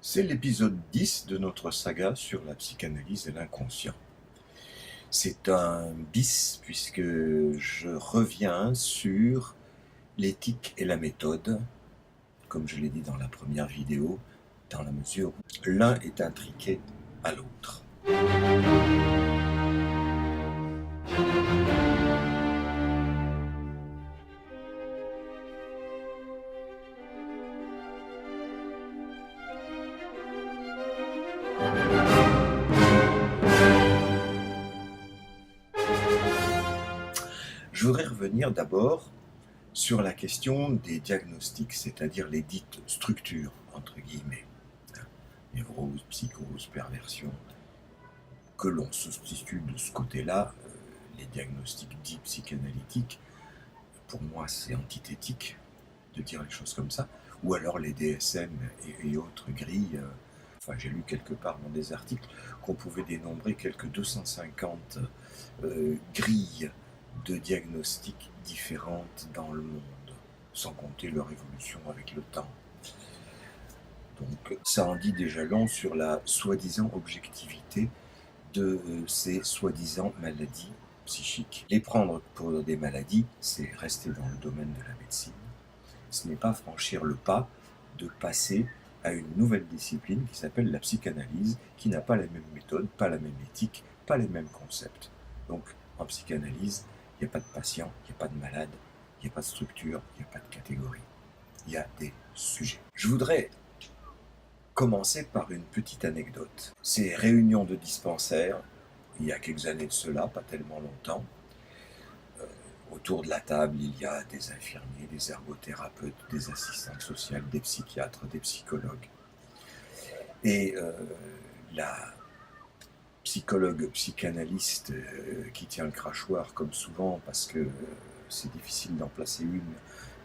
C'est l'épisode 10 de notre saga sur la psychanalyse et l'inconscient. C'est un bis puisque je reviens sur l'éthique et la méthode, comme je l'ai dit dans la première vidéo, dans la mesure où l'un est intriqué à l'autre. Je voudrais revenir d'abord sur la question des diagnostics, c'est-à-dire les dites structures, entre guillemets, névrose, psychose, perversion, que l'on substitue de ce côté-là, les diagnostics dits psychanalytiques. Pour moi, c'est antithétique de dire les choses comme ça, ou alors les DSM et autres grilles. Enfin, j'ai lu quelque part dans des articles qu'on pouvait dénombrer quelques 250 grilles de diagnostics différentes dans le monde, sans compter leur évolution avec le temps. Donc ça en dit déjà long sur la soi-disant objectivité de ces soi-disant maladies psychiques. Les prendre pour des maladies, c'est rester dans le domaine de la médecine. Ce n'est pas franchir le pas de passer à une nouvelle discipline qui s'appelle la psychanalyse, qui n'a pas la même méthode, pas la même éthique, pas les mêmes concepts. Donc en psychanalyse, il n'y a pas de patient, il n'y a pas de malade, il n'y a pas de structure, il n'y a pas de catégorie. Il y a des sujets. Je voudrais commencer par une petite anecdote. Ces réunions de dispensaires, il y a quelques années de cela, pas tellement longtemps, autour de la table, il y a des infirmiers, des ergothérapeutes, des assistantes sociales, des psychiatres, des psychologues. Et la psychologue psychanalyste qui tient le crachoir comme souvent parce que c'est difficile d'en placer une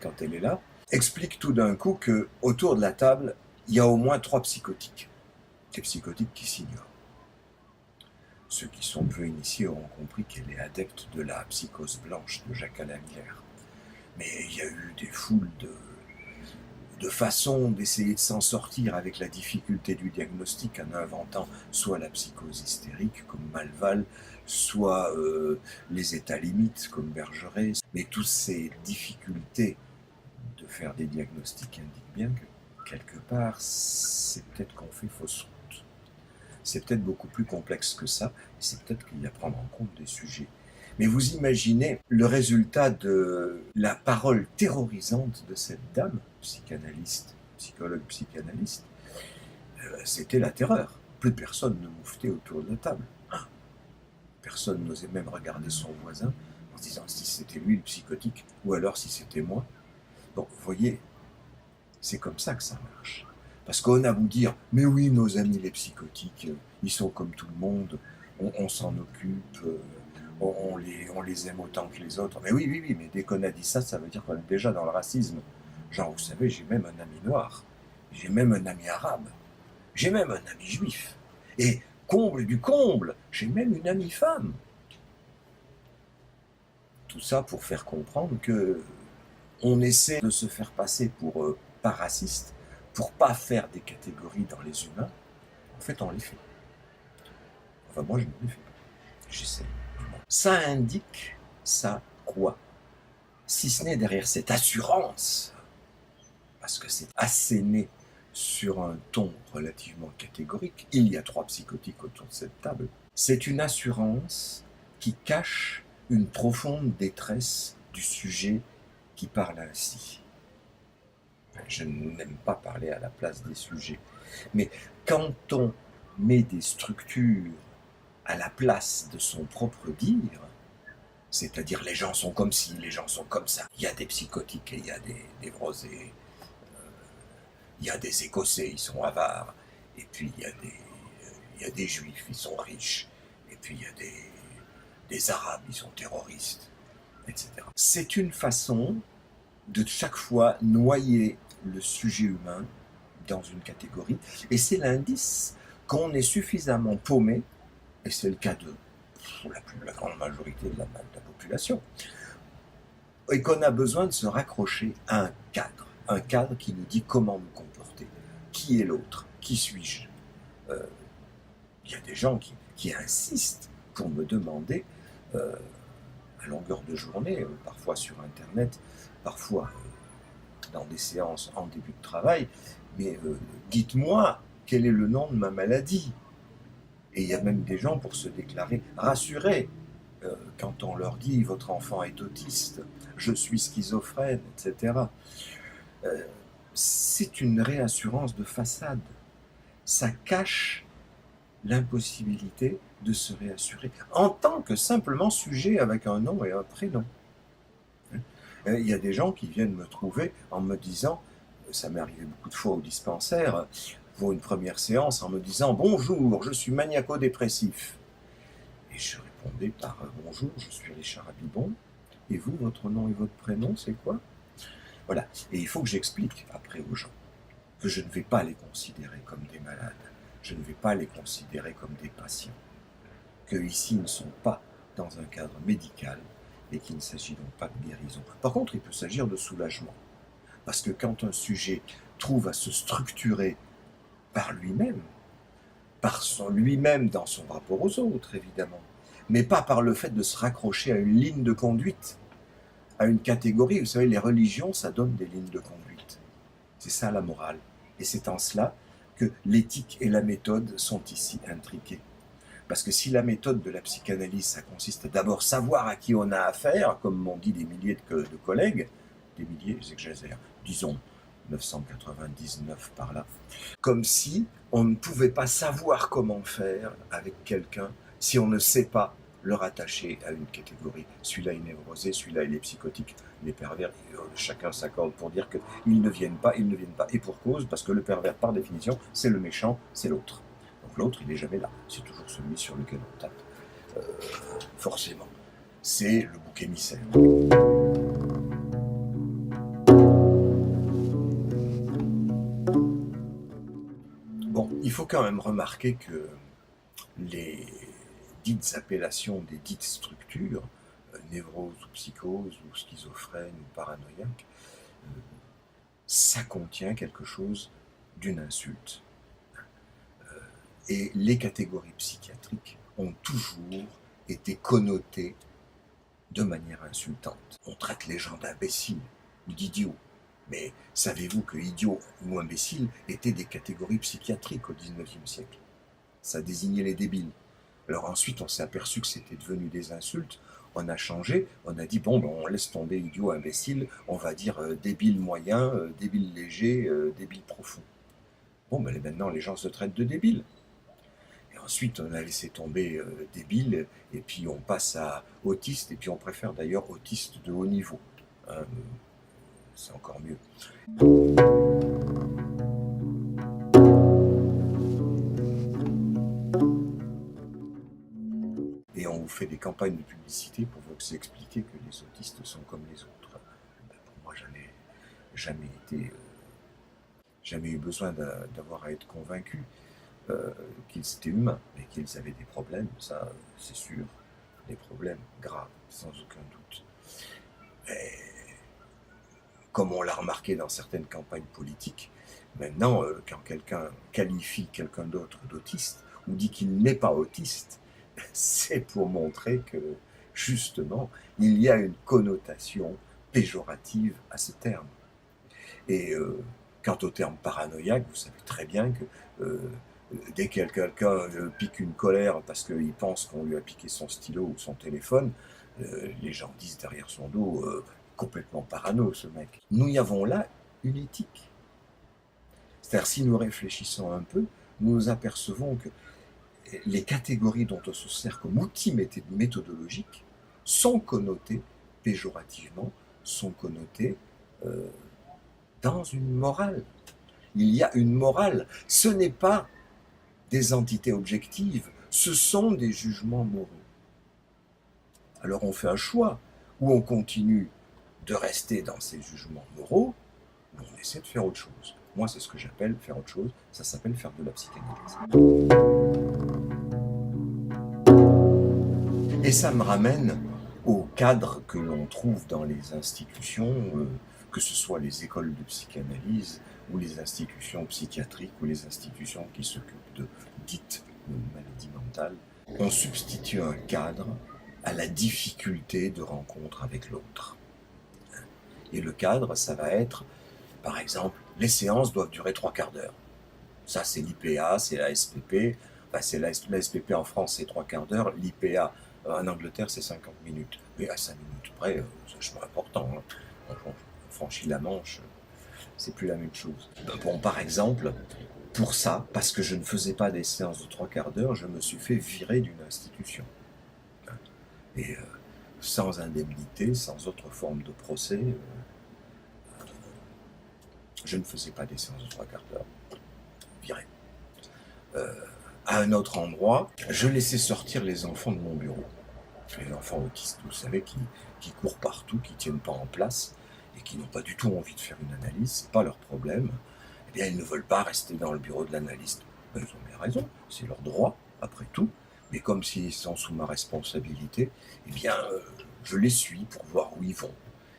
quand elle est là, explique tout d'un coup que autour de la table, il y a au moins 3 psychotiques. Des psychotiques qui s'ignorent. Ceux qui sont peu initiés auront compris qu'elle est adepte de la psychose blanche de Jacques Alamière. Mais il y a eu des foules de façons d'essayer de s'en sortir avec la difficulté du diagnostic en inventant soit la psychose hystérique comme Malval, soit les états limites comme Bergeret. Mais toutes ces difficultés de faire des diagnostics indiquent bien que quelque part, c'est peut-être qu'on fait fausse route. C'est peut-être beaucoup plus complexe que ça, et c'est peut-être qu'il y a à prendre en compte des sujets. Mais vous imaginez le résultat de la parole terrorisante de cette dame, psychanalyste, psychologue psychanalyste, c'était la terreur. Plus personne ne mouftait autour de la table. Personne n'osait même regarder son voisin en se disant si c'était lui le psychotique, ou alors si c'était moi. Donc vous voyez, c'est comme ça que ça marche. Parce qu'on a beau dire, mais oui, nos amis les psychotiques, ils sont comme tout le monde, on s'en occupe, on les aime autant que les autres. Mais oui, mais dès qu'on a dit ça, ça veut dire qu'on est déjà dans le racisme. Genre, vous savez, j'ai même un ami noir, j'ai même un ami arabe, j'ai même un ami juif. Et comble du comble, j'ai même une amie femme. Tout ça pour faire comprendre que on essaie de se faire passer pour pas raciste, pour pas faire des catégories dans les humains. En fait, on les fait. Enfin, moi, je ne les fais pas. J'essaie. Ça indique ça quoi? Si ce n'est derrière cette assurance, parce que c'est asséné sur un ton relativement catégorique, il y a 3 psychotiques autour de cette table, c'est une assurance qui cache une profonde détresse du sujet qui parle ainsi. Je n'aime pas parler à la place des sujets. Mais quand on met des structures à la place de son propre dire, c'est-à-dire les gens sont comme ci, les gens sont comme ça, il y a des psychotiques et il y a des névrosés, il y a des Écossais, ils sont avares, et puis il y a des Juifs, ils sont riches, et puis il y a des Arabes, ils sont terroristes, etc. C'est une façon de chaque fois noyer le sujet humain dans une catégorie, et c'est l'indice qu'on est suffisamment paumé, et c'est le cas de la grande majorité de la population, et qu'on a besoin de se raccrocher à un cadre qui nous dit comment nous comporter, qui est l'autre, Qui suis-je? Il y a des gens qui insistent pour me demander, à longueur de journée, parfois sur Internet, parfois dans des séances en début de travail, mais dites-moi quel est le nom de ma maladie. Et il y a même des gens pour se déclarer rassurés quand on leur dit votre enfant est autiste, je suis schizophrène, etc. C'est une réassurance de façade. Ça cache l'impossibilité de se réassurer en tant que simplement sujet avec un nom et un prénom. Il y a des gens qui viennent me trouver en me disant, ça m'est arrivé beaucoup de fois au dispensaire, pour une première séance, en me disant « Bonjour, je suis maniaco-dépressif ». Et je répondais par « Bonjour, je suis Richard Abibon, et vous, votre nom et votre prénom, c'est quoi ?» Voilà, et il faut que j'explique après aux gens que je ne vais pas les considérer comme des malades, je ne vais pas les considérer comme des patients, qu'ici ils ne sont pas dans un cadre médical et qu'il ne s'agit donc pas de guérison. Par contre, il peut s'agir de soulagement, parce que quand un sujet trouve à se structurer par lui-même, lui-même dans son rapport aux autres, évidemment, mais pas par le fait de se raccrocher à une ligne de conduite, à une catégorie. Vous savez, les religions, ça donne des lignes de conduite. C'est ça la morale. Et c'est en cela que l'éthique et la méthode sont ici intriquées. Parce que si la méthode de la psychanalyse, ça consiste à d'abord savoir à qui on a affaire, comme m'ont dit des milliers de collègues, des milliers, j'exagère, disons 999 par là, comme si on ne pouvait pas savoir comment faire avec quelqu'un si on ne sait pas le rattacher à une catégorie. Celui-là est névrosé, celui-là il est psychotique. Les pervers, chacun s'accorde pour dire qu'ils ne viennent pas, ils ne viennent pas. Et pour cause, parce que le pervers, par définition, c'est le méchant, c'est l'autre. Donc l'autre, il n'est jamais là. C'est toujours celui sur lequel on tape. Forcément. C'est le bouc émissaire. Bon, il faut quand même remarquer que les dites appellations des dites structures, névrose ou psychose ou schizophrène ou paranoïaque, ça contient quelque chose d'une insulte. Et les catégories psychiatriques ont toujours été connotées de manière insultante. On traite les gens d'imbéciles ou d'idiots. Mais savez-vous que idiot ou imbécile étaient des catégories psychiatriques au XIXe siècle? Ça désignait les débiles. Alors ensuite, on s'est aperçu que c'était devenu des insultes. On a changé, on a dit, bon, ben, on laisse tomber idiot, imbécile, on va dire débile moyen, débile léger, débile profond. Bon, ben maintenant, les gens se traitent de débiles. Et ensuite, on a laissé tomber débile, et puis on passe à autiste, et puis on préfère d'ailleurs autiste de haut niveau. Hein, c'est encore mieux. Et on vous fait des campagnes de publicité pour vous expliquer que les autistes sont comme les autres. Ben, pour moi, jamais eu besoin d'avoir à être convaincu qu'ils étaient humains, mais qu'ils avaient des problèmes, ça c'est sûr, des problèmes graves, sans aucun doute. Mais, comme on l'a remarqué dans certaines campagnes politiques, maintenant, quand quelqu'un qualifie quelqu'un d'autre d'autiste, ou dit qu'il n'est pas autiste, c'est pour montrer que, justement, il y a une connotation péjorative à ce terme. Et quant au terme paranoïaque, vous savez très bien que dès que quelqu'un pique une colère parce qu'il pense qu'on lui a piqué son stylo ou son téléphone, les gens disent derrière son dos complètement parano ce mec. Nous y avons là une éthique. C'est-à-dire si nous réfléchissons un peu, nous nous apercevons que les catégories dont on se sert comme outil méthodologique sont connotées péjorativement, sont connotées dans une morale. Il y a une morale. Ce n'est pas des entités objectives, ce sont des jugements moraux. Alors on fait un choix, ou on continue de rester dans ces jugements moraux, ou on essaie de faire autre chose. Moi, c'est ce que j'appelle faire autre chose, ça s'appelle faire de la psychanalyse. Et ça me ramène au cadre que l'on trouve dans les institutions, que ce soit les écoles de psychanalyse ou les institutions psychiatriques ou les institutions qui s'occupent de dites maladies mentales, on substitue un cadre à la difficulté de rencontre avec l'autre. Et le cadre, ça va être, par exemple, les séances doivent durer 3/4 d'heure. Ça, c'est l'IPA, c'est la SPP. Enfin, c'est la SPP en France, c'est 3/4 d'heure. L'IPA en Angleterre, c'est 50 minutes. Mais à 5 minutes près, c'est vachement important. Hein. On franchit la Manche, c'est plus la même chose. Bon, par exemple, pour ça, parce que je ne faisais pas des séances de 3/4 d'heure, je me suis fait virer d'une institution. Et sans indemnité, sans autre forme de procès, je ne faisais pas des séances de 3/4 d'heure. Viré. À un autre endroit, je laissais sortir les enfants de mon bureau. Les enfants autistes, vous savez, qui courent partout, qui ne tiennent pas en place et qui n'ont pas du tout envie de faire une analyse, c'est pas leur problème. Eh bien, ils ne veulent pas rester dans le bureau de l'analyste. Ils ont bien raison, c'est leur droit, après tout. Mais comme s'ils sont sous ma responsabilité, eh bien, je les suis pour voir où ils vont.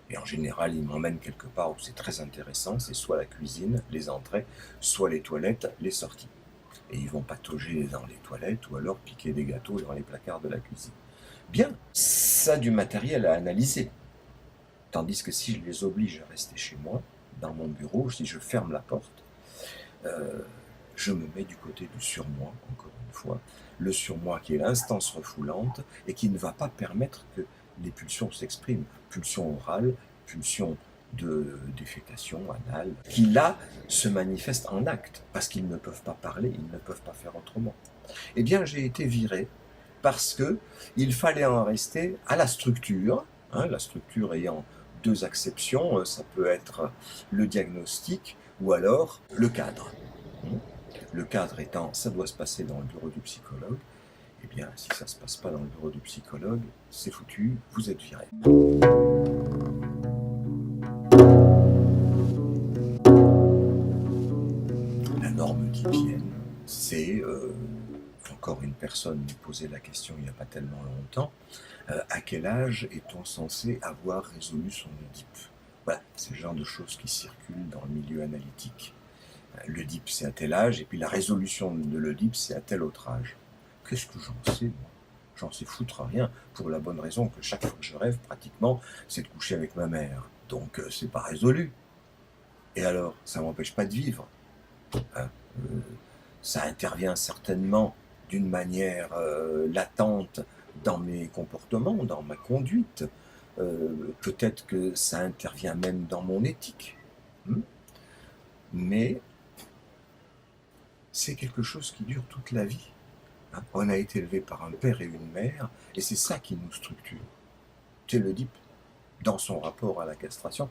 Et en général, ils m'emmènent quelque part où c'est très intéressant, c'est soit la cuisine, les entrées, soit les toilettes, les sorties. Et ils vont patauger dans les toilettes ou alors piquer des gâteaux dans les placards de la cuisine. Bien, ça a du matériel à analyser. Tandis que si je les oblige à rester chez moi, dans mon bureau, si je ferme la porte, je me mets du côté du surmoi, encore une fois. Le surmoi qui est l'instance refoulante et qui ne va pas permettre que les pulsions s'expriment. Pulsions orales, pulsions de défécation anale, qui là se manifestent en acte, parce qu'ils ne peuvent pas parler, ils ne peuvent pas faire autrement. Eh bien, j'ai été viré parce que il fallait en rester à la structure, hein, la structure ayant deux acceptions, ça peut être le diagnostic ou alors le cadre. Le cadre étant, ça doit se passer dans le bureau du psychologue. Eh bien, si ça ne se passe pas dans le bureau du psychologue, c'est foutu, vous êtes viré. La norme d'hygiène, c'est, encore une personne me posait la question il n'y a pas tellement longtemps, à quel âge est-on censé avoir résolu son Oedipe? Voilà, c'est le genre de choses qui circulent dans le milieu analytique. L'Oedipe, c'est à tel âge, et puis la résolution de l'Oedipe, c'est à tel autre âge. Qu'est-ce que j'en sais, moi? J'en sais foutre rien, pour la bonne raison que chaque fois que je rêve, pratiquement, c'est de coucher avec ma mère. Donc, c'est pas résolu. Et alors, ça m'empêche pas de vivre. Hein, ça intervient certainement d'une manière latente dans mes comportements, dans ma conduite. Peut-être que ça intervient même dans mon éthique. Mais c'est quelque chose qui dure toute la vie. On a été élevé par un père et une mère, et c'est ça qui nous structure. C'est l'Oedipe, dans son rapport à la castration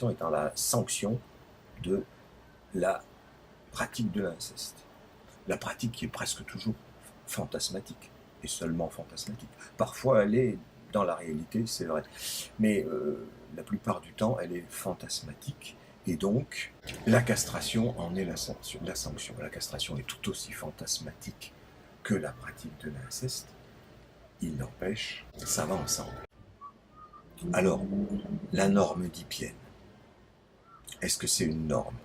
étant la sanction de la pratique de l'inceste. La pratique qui est presque toujours fantasmatique, et seulement fantasmatique. Parfois, elle est dans la réalité, c'est vrai. Mais la plupart du temps, elle est fantasmatique. Et donc, la castration en est la sanction. La castration est tout aussi fantasmatique que la pratique de l'inceste. Il n'empêche, ça va ensemble. Alors, la norme oedipienne. Est-ce que c'est une norme?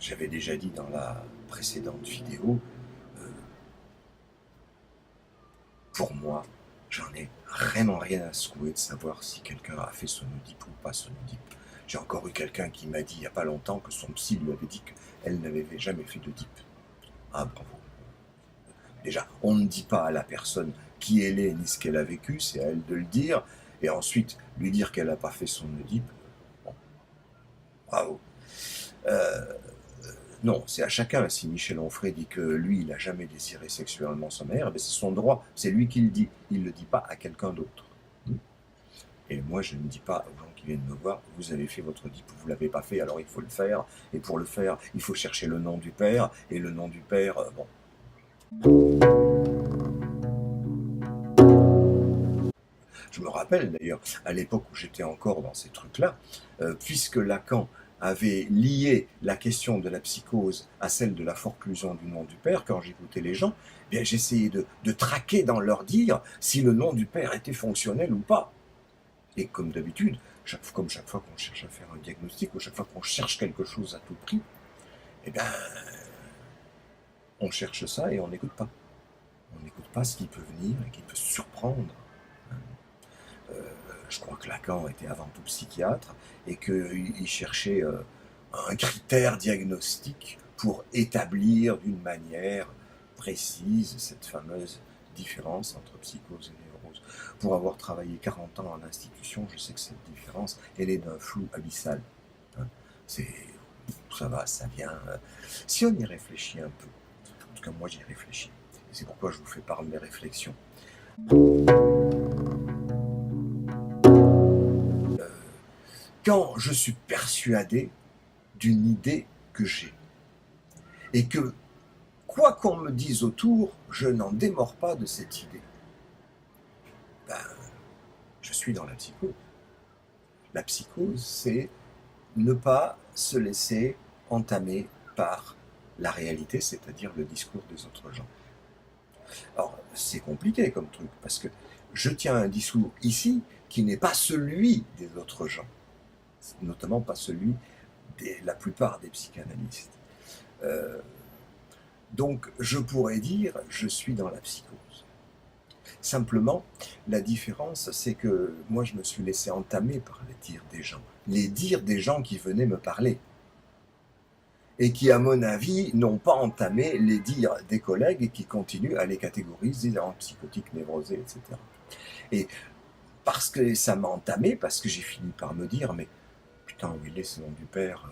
J'avais déjà dit dans la précédente vidéo, pour moi, j'en ai vraiment rien à secouer de savoir si quelqu'un a fait son Oedipe ou pas son Oedipe. J'ai encore eu quelqu'un qui m'a dit il n'y a pas longtemps que son psy lui avait dit qu'elle n'avait jamais fait d'Oedipe. Ah, bravo. Déjà, on ne dit pas à la personne qui elle est ni ce qu'elle a vécu, c'est à elle de le dire, et ensuite lui dire qu'elle n'a pas fait son Oedipe. Bon, bravo. Non, c'est à chacun. Si Michel Onfray dit que lui, il n'a jamais désiré sexuellement sa mère, c'est son droit, c'est lui qui le dit. Il ne le dit pas à quelqu'un d'autre. Et moi, je ne dis pas aux gens qui viennent me voir, vous avez fait votre Oedipe, vous ne l'avez pas fait, alors il faut le faire. Et pour le faire, il faut chercher le nom du père, et le nom du père, bon. Je me rappelle d'ailleurs, à l'époque où j'étais encore dans ces trucs-là, puisque Lacan avait lié la question de la psychose à celle de la forclusion du nom du père, quand j'écoutais les gens, eh bien j'essayais de traquer dans leur dire si le nom du père était fonctionnel ou pas. Et comme d'habitude, chaque fois qu'on cherche à faire un diagnostic, ou chaque fois qu'on cherche quelque chose à tout prix, eh bien, on cherche ça et on n'écoute pas. On n'écoute pas ce qui peut venir et qui peut surprendre. Euh, je crois que Lacan était avant tout psychiatre et qu'il cherchait un critère diagnostique pour établir d'une manière précise cette fameuse différence entre psychose et névrose. Pour avoir travaillé 40 ans en institution, je sais que cette différence, elle est d'un flou abyssal. Hein. Ça va, ça vient. Si on y réfléchit un peu, en tout cas moi j'y réfléchis, et c'est pourquoi je vous fais part de mes réflexions. Quand je suis persuadé d'une idée que j'ai, et que, quoi qu'on me dise autour, je n'en démords pas de cette idée, ben, je suis dans la psychose. La psychose, c'est ne pas se laisser entamer par la réalité, c'est-à-dire le discours des autres gens. Alors, c'est compliqué comme truc, parce que je tiens un discours ici qui n'est pas celui des autres gens, notamment pas celui de la plupart des psychanalystes. Donc, je pourrais dire, je suis dans la psychose. Simplement, la différence, c'est que moi, je me suis laissé entamer par les dires des gens qui venaient me parler, et qui, à mon avis, n'ont pas entamé les dires des collègues et qui continuent à les catégoriser en psychotiques, névrosés, etc. Et parce que ça m'a entamé, parce que j'ai fini par me dire, mais putain, où il est ce nom du père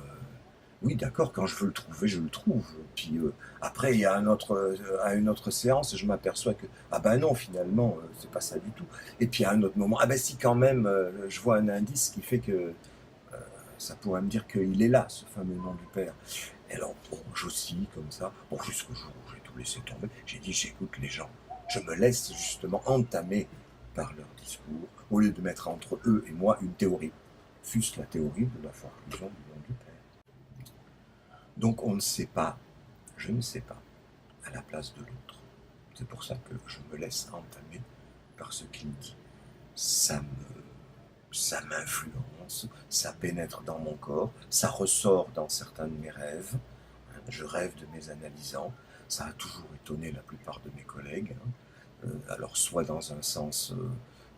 oui, d'accord, quand je veux le trouver, je le trouve. Puis après, il y a à une autre séance, je m'aperçois que, ah ben non, finalement, c'est pas ça du tout. Et puis à un autre moment, ah ben si, quand même, je vois un indice qui fait que ça pourrait me dire qu'il est là, ce fameux nom du père. Et alors, bon, j'oscille comme ça, bon, jusqu'au jour où j'ai tout laissé tomber, j'ai dit, j'écoute les gens. Je me laisse justement entamer par leur discours, au lieu de mettre entre eux et moi une théorie, fût-ce la théorie de la forclusion du nom du père. Donc on ne sait pas, je ne sais pas, à la place de l'autre. C'est pour ça que je me laisse entamer par ce qu'il dit. Ça m'influence, ça pénètre dans mon corps, ça ressort dans certains de mes rêves. Je rêve de mes analysants. Ça a toujours étonné la plupart de mes collègues. Alors soit dans un sens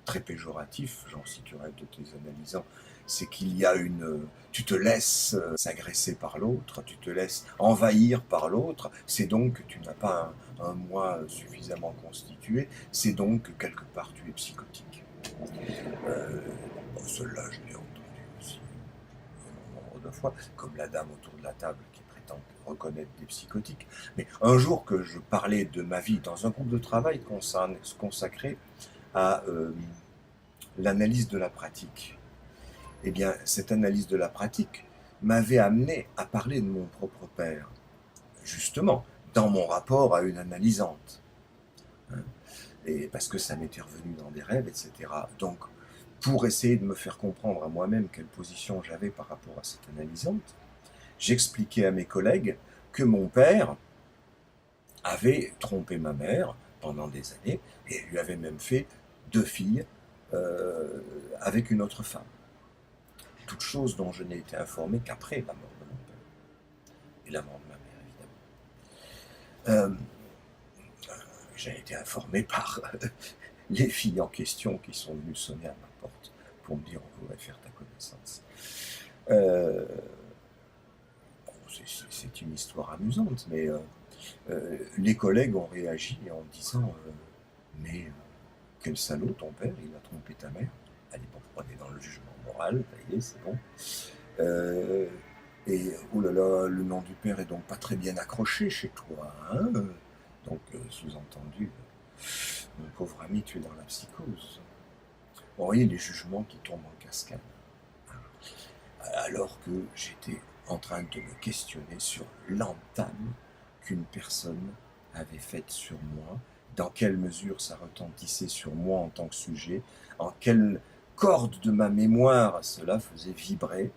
très péjoratif, genre si tu rêves de tes analysants, c'est qu'il y a tu te laisses s'agresser par l'autre, tu te laisses envahir par l'autre, c'est donc que tu n'as pas un moi suffisamment constitué, c'est donc que quelque part tu es psychotique. Celle-là, je l'ai entendu aussi un nombre de fois, comme la dame autour de la table qui prétend reconnaître des psychotiques. Mais un jour que je parlais de ma vie dans un groupe de travail consacré à l'analyse de la pratique, eh bien, cette analyse de la pratique m'avait amené à parler de mon propre père, justement, dans mon rapport à une analysante. Et parce que ça m'était revenu dans des rêves, etc. Donc, pour essayer de me faire comprendre à moi-même quelle position j'avais par rapport à cette analysante, j'expliquais à mes collègues que mon père avait trompé ma mère pendant des années et lui avait même fait 2 filles avec une autre femme. Toute chose dont je n'ai été informé qu'après la mort de mon père et la mort de ma mère, évidemment. J'ai été informé par les filles en question qui sont venues sonner à ma porte pour me dire on voudrait faire ta connaissance. C'est une histoire amusante, mais les collègues ont réagi en disant mais quel salaud ton père, il a trompé ta mère. Allez, bon, on est dans le jugement moral, ça y est, c'est bon. Et oh là là, le nom du père est donc pas très bien accroché chez toi, hein. Donc, sous-entendu, mon pauvre ami, tu es dans la psychose. Vous voyez les jugements qui tombent en cascade. Alors que j'étais en train de me questionner sur l'entame qu'une personne avait faite sur moi, dans quelle mesure ça retentissait sur moi en tant que sujet, en quelle corde de ma mémoire cela faisait vibrer,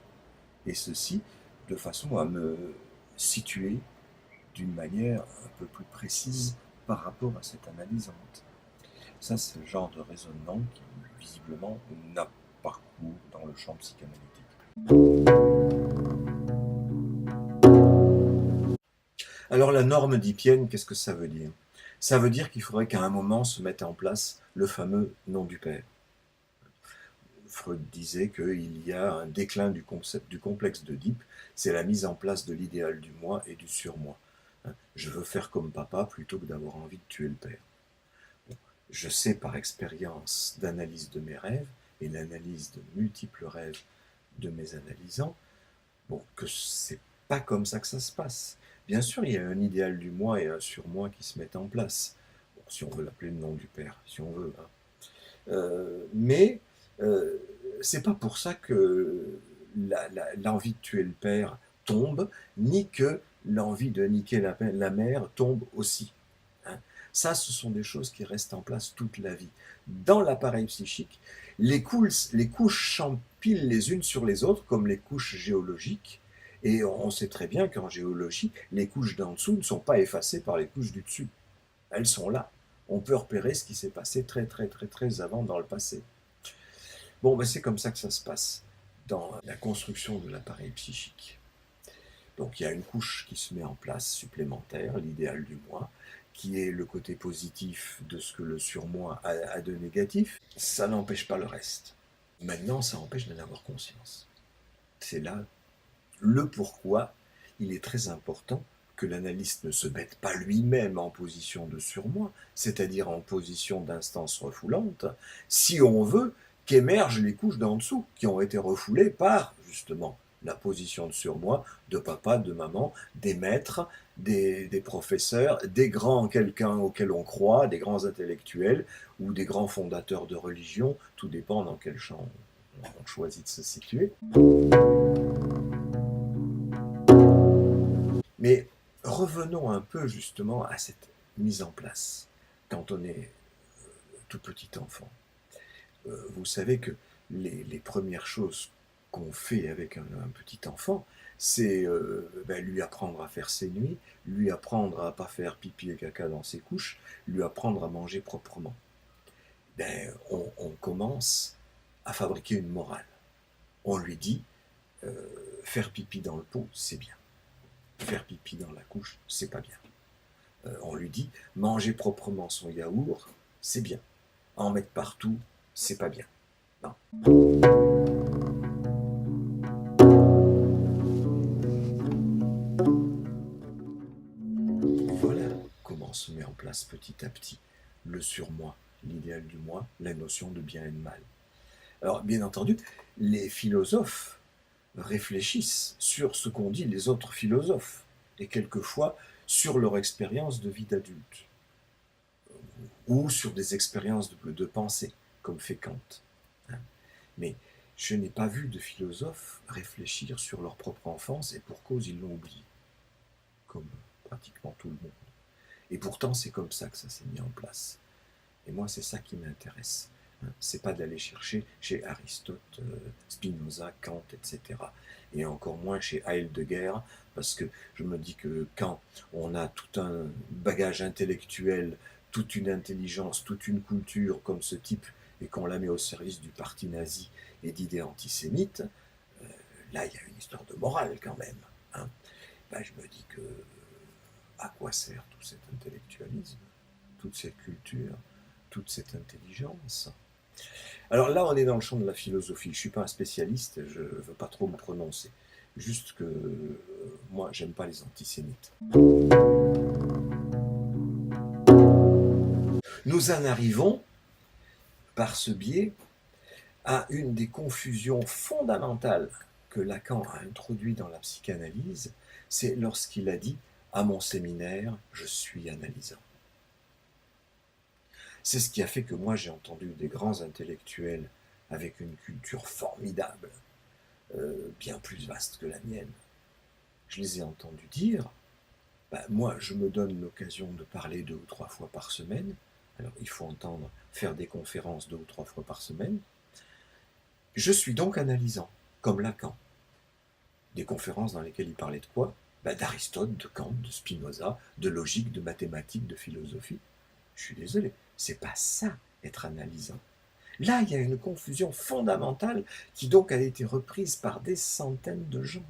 et ceci de façon à me situer d'une manière un peu plus précise par rapport à cette analysante. Ça, c'est le genre de raisonnement qui, visiblement, n'a pas cours dans le champ psychanalytique. Alors la norme d'Hippienne, qu'est-ce que ça veut dire? Ça veut dire qu'il faudrait qu'à un moment se mette en place le fameux nom du père. Freud disait qu'il y a un déclin du concept du complexe d'Oedipe, c'est la mise en place de l'idéal du moi et du surmoi. Je veux faire comme papa plutôt que d'avoir envie de tuer le père. Bon, je sais par expérience d'analyse de mes rêves et l'analyse de multiples rêves de mes analysants, bon, que c'est pas comme ça que ça se passe. Bien sûr, il y a un idéal du moi et un surmoi qui se mettent en place. Bon, si on veut l'appeler le nom du père, si on veut. Mais euh, c'est pas pour ça que l'envie de tuer le père tombe, ni que l'envie de niquer la mère tombe aussi. Hein. Ça, ce sont des choses qui restent en place toute la vie. Dans l'appareil psychique, les couches s'empilent les unes sur les autres, comme les couches géologiques, et on sait très bien qu'en géologie, les couches d'en dessous ne sont pas effacées par les couches du dessus. Elles sont là. On peut repérer ce qui s'est passé très très très très avant dans le passé. Bon, ben c'est comme ça que ça se passe dans la construction de l'appareil psychique. Donc il y a une couche qui se met en place supplémentaire, l'idéal du moi, qui est le côté positif de ce que le surmoi a de négatif. Ça n'empêche pas le reste. Maintenant, ça empêche d'en avoir conscience. C'est là le pourquoi il est très important que l'analyste ne se mette pas lui-même en position de surmoi, c'est-à-dire en position d'instance refoulante, si on veut qu'émergent les couches d'en dessous, qui ont été refoulées par, justement, la position de surmoi de papa, de maman, des maîtres, des professeurs, des grands quelqu'un auxquels on croit, des grands intellectuels ou des grands fondateurs de religion, tout dépend dans quel champ on choisit de se situer. Mais revenons un peu justement à cette mise en place quand on est tout petit enfant. Vous savez que les premières choses qu'on fait avec un petit enfant, c'est lui apprendre à faire ses nuits, lui apprendre à ne pas faire pipi et caca dans ses couches, lui apprendre à manger proprement. On commence à fabriquer une morale. On lui dit, faire pipi dans le pot, c'est bien. Faire pipi dans la couche, c'est pas bien. On lui dit, manger proprement son yaourt, c'est bien. En mettre partout, c'est pas bien. Non. Voilà comment se met en place petit à petit le surmoi, l'idéal du moi, la notion de bien et de mal. Alors, bien entendu, les philosophes réfléchissent sur ce qu'ont dit les autres philosophes, et quelquefois sur leur expérience de vie d'adulte, ou sur des expériences de pensée, comme fait Kant. Mais je n'ai pas vu de philosophes réfléchir sur leur propre enfance, et pour cause ils l'ont oublié, comme pratiquement tout le monde. Et pourtant c'est comme ça que ça s'est mis en place. Et moi c'est ça qui m'intéresse. C'est pas d'aller chercher chez Aristote, Spinoza, Kant, etc. Et encore moins chez Heidegger, parce que je me dis que quand on a tout un bagage intellectuel, toute une intelligence, toute une culture comme ce type, et qu'on la met au service du parti nazi et d'idées antisémites, là il y a une histoire de morale quand même. Hein. Je me dis que à quoi sert tout cet intellectualisme, toute cette culture, toute cette intelligence? Alors là, on est dans le champ de la philosophie. Je ne suis pas un spécialiste, je ne veux pas trop me prononcer. Juste que moi, j'aime pas les antisémites. Nous en arrivons, par ce biais, à une des confusions fondamentales que Lacan a introduit dans la psychanalyse, c'est lorsqu'il a dit « à mon séminaire, je suis analysant ». C'est ce qui a fait que moi j'ai entendu des grands intellectuels avec une culture formidable, bien plus vaste que la mienne. Je les ai entendus dire, moi je me donne l'occasion de parler 2 ou 3 fois par semaine, alors il faut entendre faire des conférences 2 ou 3 fois par semaine, je suis donc analysant, comme Lacan. Des conférences dans lesquelles il parlait de quoi? D'Aristote, de Kant, de Spinoza, de logique, de mathématiques, de philosophie. Je suis désolé, c'est pas ça, être analysant. Là, il y a une confusion fondamentale qui donc a été reprise par des centaines de gens.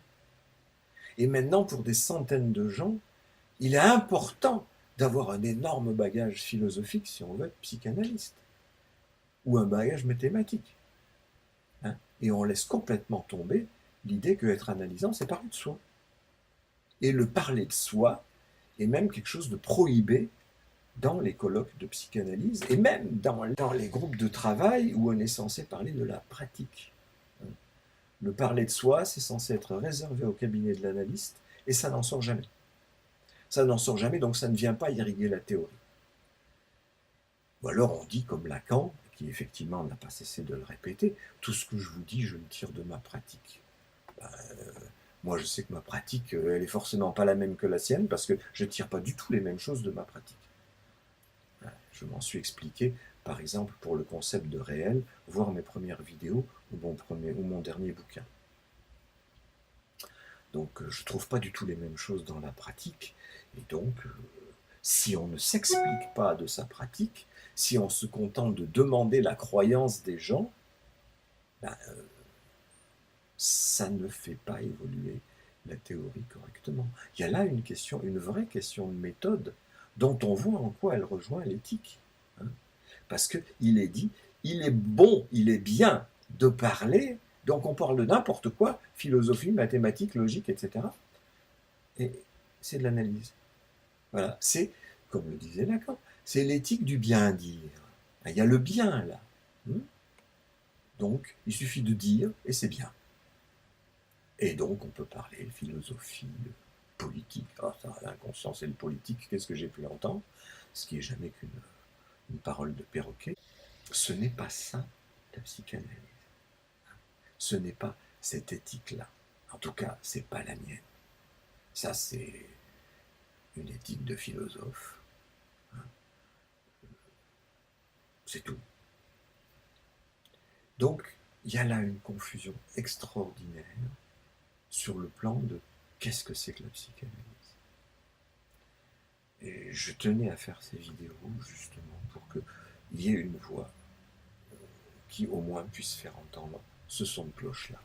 Et maintenant, pour des centaines de gens, Il est important d'avoir un énorme bagage philosophique si on veut être psychanalyste, ou un bagage mathématique. Hein. Et on laisse complètement tomber l'idée que être analysant, c'est parler de soi. Et le parler de soi est même quelque chose de prohibé dans les colloques de psychanalyse et même dans les groupes de travail où on est censé parler de la pratique. Le parler de soi, c'est censé être réservé au cabinet de l'analyste et ça n'en sort jamais. Ça n'en sort jamais, donc ça ne vient pas irriguer la théorie. Ou alors on dit comme Lacan, qui effectivement n'a pas cessé de le répéter, tout ce que je vous dis, je le tire de ma pratique. Ben, moi je sais que ma pratique, elle est forcément pas la même que la sienne, parce que je ne tire pas du tout les mêmes choses de ma pratique. Je m'en suis expliqué, par exemple, pour le concept de réel, voir mes premières vidéos ou mon dernier bouquin. Donc je ne trouve pas du tout les mêmes choses dans la pratique, et donc si on ne s'explique pas de sa pratique, si on se contente de demander la croyance des gens, ben, ça ne fait pas évoluer la théorie correctement. Il y a là une question, une vraie question de méthode, dont on voit en quoi elle rejoint l'éthique. Hein. Parce qu'il est dit, il est bon, il est bien de parler, donc on parle de n'importe quoi, philosophie, mathématiques, logique, etc. Et c'est de l'analyse. Voilà, c'est, comme le disait Lacan, c'est l'éthique du bien dire. Il y a le bien là. Donc, il suffit de dire et c'est bien. Et donc, on peut parler philosophie, politique. Ah, ça, l'inconscient, c'est le politique. Qu'est-ce que j'ai pu entendre? Ce qui n'est jamais qu'une parole de perroquet. Ce n'est pas ça, la psychanalyse. Ce n'est pas cette éthique-là. En tout cas, ce n'est pas la mienne. Ça, c'est une éthique de philosophe. C'est tout. Donc, il y a là une confusion extraordinaire sur le plan de qu'est-ce que c'est que la psychanalyse. Et je tenais à faire ces vidéos justement pour qu'il y ait une voix qui au moins puisse faire entendre ce son de cloche-là.